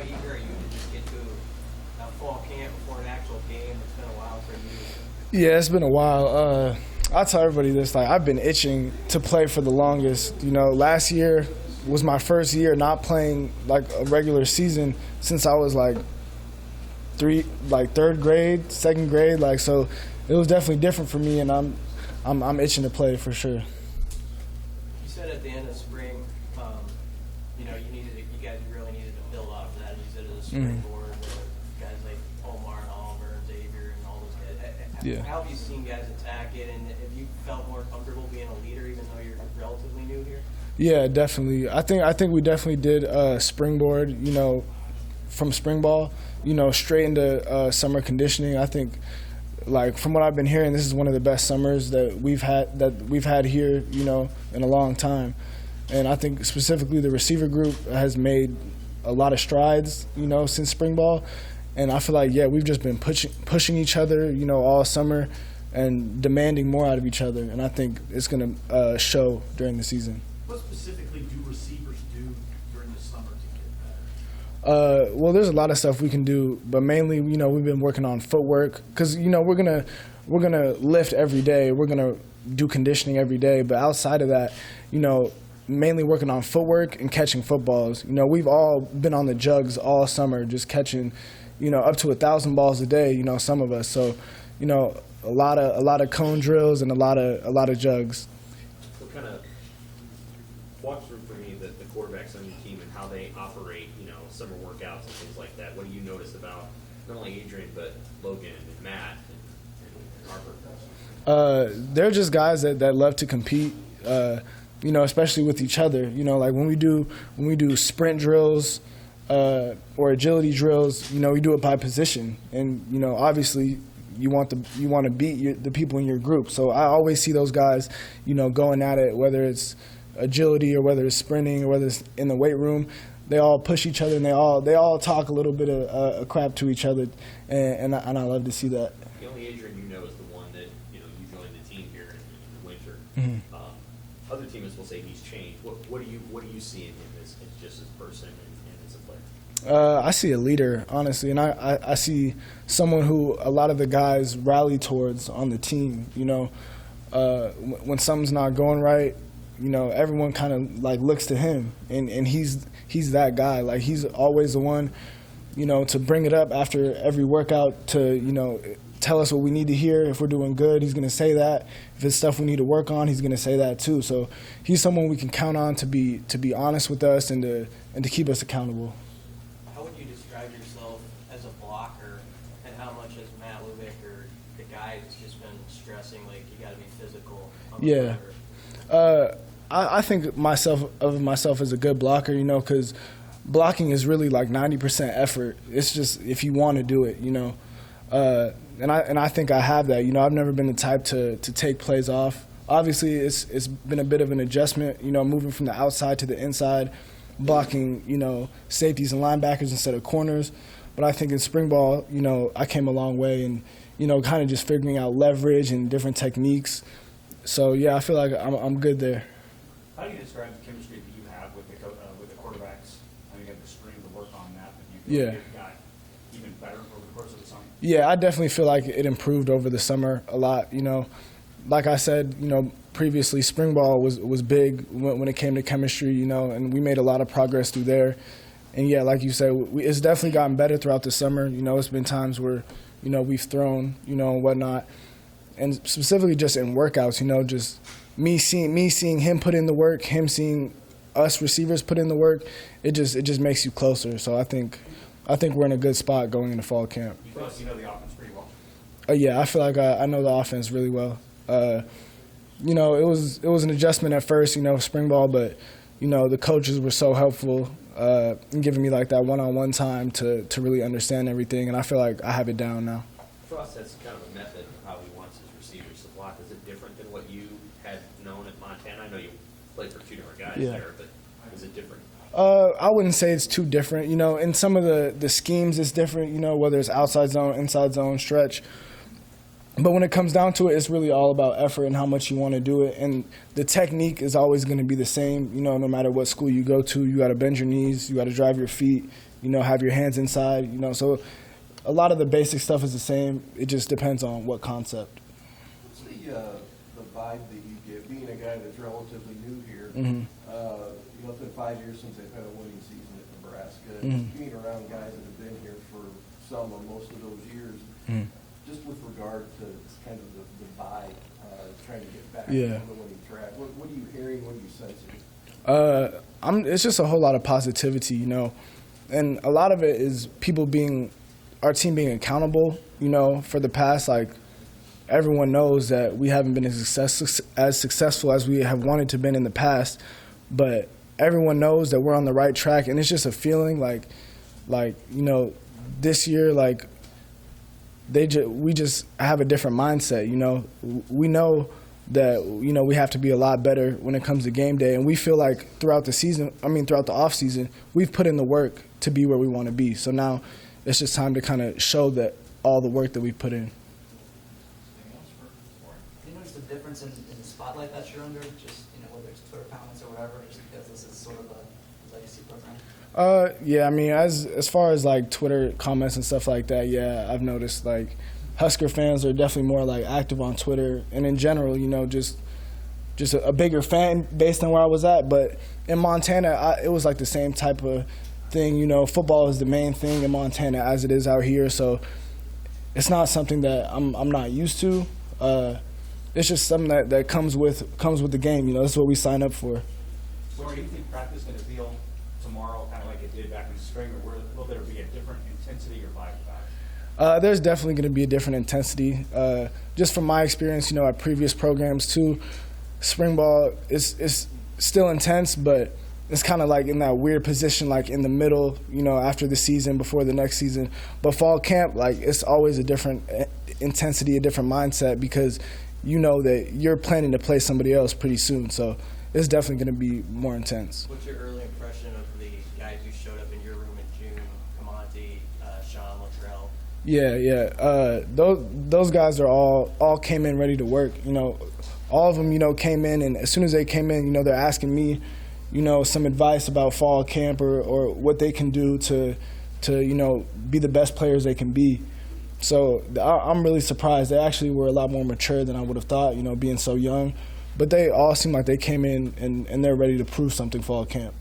how eager are you to just get to a fall camp before an actual game? It's been a while for you. Yeah, it's been a while. I tell everybody this, like, I've been itching to play for the longest. You know, last year was my first year not playing like a regular season since I was like third grade, second grade. Like, so it was definitely different for me, and I'm itching to play for sure. You said at the end of spring, you guys really needed to build off that. You said it was a springboard with guys like Omar and Oliver and Xavier and all those guys. Yeah. How have you seen guys attack it, and have you felt more comfortable being a leader even though you're relatively new here? Yeah, definitely. I think we definitely did springboard, you know, from spring ball, you know, straight into summer conditioning. I think, like, from what I've been hearing, this is one of the best summers that we've had here, you know, in a long time. And I think specifically the receiver group has made a lot of strides, you know, since spring ball. And I feel like, yeah, we've just been pushing each other, you know, all summer and demanding more out of each other. And I think it's going to show during the season. What specifically do receivers do during the summer to get better? Well, there's a lot of stuff we can do, but mainly, you know, we've been working on footwork because, you know, we're gonna lift every day. We're gonna do conditioning every day, but outside of that, you know, mainly working on footwork and catching footballs. You know, we've all been on the jugs all summer, just catching, you know, up to 1,000 balls a day. You know, some of us. So, you know, a lot of cone drills and a lot of jugs. So kind of walk through for me the quarterbacks on your team and how they operate, you know, summer workouts and things like that. What do you notice about not only Adrian but Logan and Matt and Harper? They're just guys that love to compete. You know, especially with each other. You know, like when we do sprint drills or agility drills, you know, we do it by position, and you know, obviously you want to beat the people in your group. So I always see those guys, you know, going at it, whether it's agility or whether it's sprinting or whether it's in the weight room. They all push each other and they all talk a little bit of crap to each other, and I love to see that. The only Adrian you know is the one that, you know, you joined the team here in the winter. Mm-hmm. Other teammates will say he's changed. What do you see in him as just as a person and as a player? I see a leader, honestly, and I see someone who a lot of the guys rally towards on the team. You know, when something's not going right, you know, everyone kind of like looks to him, and he's that guy. Like, he's always the one, you know, to bring it up after every workout, to, you know, tell us what we need to hear. If we're doing good, he's going to say that. If it's stuff we need to work on, he's going to say that too. So he's someone we can count on to be honest with us and to keep us accountable. How would you describe yourself as a blocker, and how much has Matt Lubick or the guys just been stressing, like, you got to be physical on the Yeah. field? I think myself as a good blocker, you know, because blocking is really like 90% effort. It's just if you want to do it, you know. And I think I have that. You know, I've never been the type to take plays off. Obviously, it's been a bit of an adjustment, you know, moving from the outside to the inside, blocking, you know, safeties and linebackers instead of corners. But I think in spring ball, you know, I came a long way, and, you know, kind of just figuring out leverage and different techniques. So yeah, I feel like I'm good there. How do you describe the chemistry that you have with the quarterbacks? I mean, you have the spring to work on that, but you got even better over the course of the summer. Yeah, I definitely feel like it improved over the summer a lot. You know, like I said, you know, previously spring ball was big when it came to chemistry. You know, and we made a lot of progress through there. And yeah, like you said, it's definitely gotten better throughout the summer. You know, it's been times where, you know, we've thrown, you know, and whatnot, and specifically just in workouts. You know, just me seeing him put in the work, him seeing us receivers put in the work. It just makes you closer. So I think we're in a good spot going into fall camp. You feel like you know the offense pretty well. Yeah, I feel like I know the offense really well. You know, it was an adjustment at first, you know, spring ball, but, you know, the coaches were so helpful in giving me like that one-on-one time to really understand everything, and I feel like I have it down now. Frost has kind of a method of how he wants his receivers to block. Is it different than what you had known at Montana? I know you played for two different guys there, but is it different? I wouldn't say it's too different. You know, in some of the schemes it's different, you know, whether it's outside zone, inside zone, stretch. But when it comes down to it, it's really all about effort and how much you want to do it. And the technique is always going to be the same, you know, no matter what school you go to. You got to bend your knees, you got to drive your feet, have your hands inside, so a lot of the basic stuff is the same. It just depends on what concept. What's the vibe that you get, being a guy that's relatively new here? It's been 5 years since they've had a winning season at Nebraska. Just being around guys that have been here for some or most of those years, just with regard to kind of the vibe, trying to get back on the winning track. What are you hearing? What are you sensing? It's just a whole lot of positivity, and a lot of it is our team being accountable, for the past. Like, everyone knows that we haven't been as successful as we have wanted to been in the past, but everyone knows that we're on the right track, and it's just a feeling like this year, like we just have a different mindset. We know that we have to be a lot better when it comes to game day, and we feel like throughout the off season, we've put in the work to be where we want to be. So now it's just time to kind of show that all the work that we've put in. Do you notice the difference in the spotlight that you're under, just whether it's Twitter comments or whatever, just because this is sort of a legacy program? Yeah, as far as like Twitter comments and stuff like that, yeah, I've noticed like Husker fans are definitely more like active on Twitter, and in general, just a bigger fan base than where I was at. But in Montana, it was like the same type of thing. Football is the main thing in Montana as it is out here, so it's not something that I'm not used to. It's just something that comes with the game. That's what we sign up for. So do you think practice is going to feel tomorrow kind of like it did back in the spring, or will there be a different intensity or vibe about it? There's definitely going to be a different intensity. Just from my experience, at previous programs too, spring ball is still intense, but it's kind of like in that weird position, like in the middle, after the season, before the next season. But fall camp, like, it's always a different intensity, a different mindset, because that you're planning to play somebody else pretty soon. So it's definitely going to be more intense. What's your early impression of the guys who showed up in your room in June? Kamonte, Sean, Latrell. Yeah. Those guys are all came in ready to work. All of them, came in, and as soon as they came in, they're asking me, some advice about fall camp or what they can do to be the best players they can be. So I'm really surprised. They actually were a lot more mature than I would have thought, being so young. But they all seem like they came in and they're ready to prove something fall camp.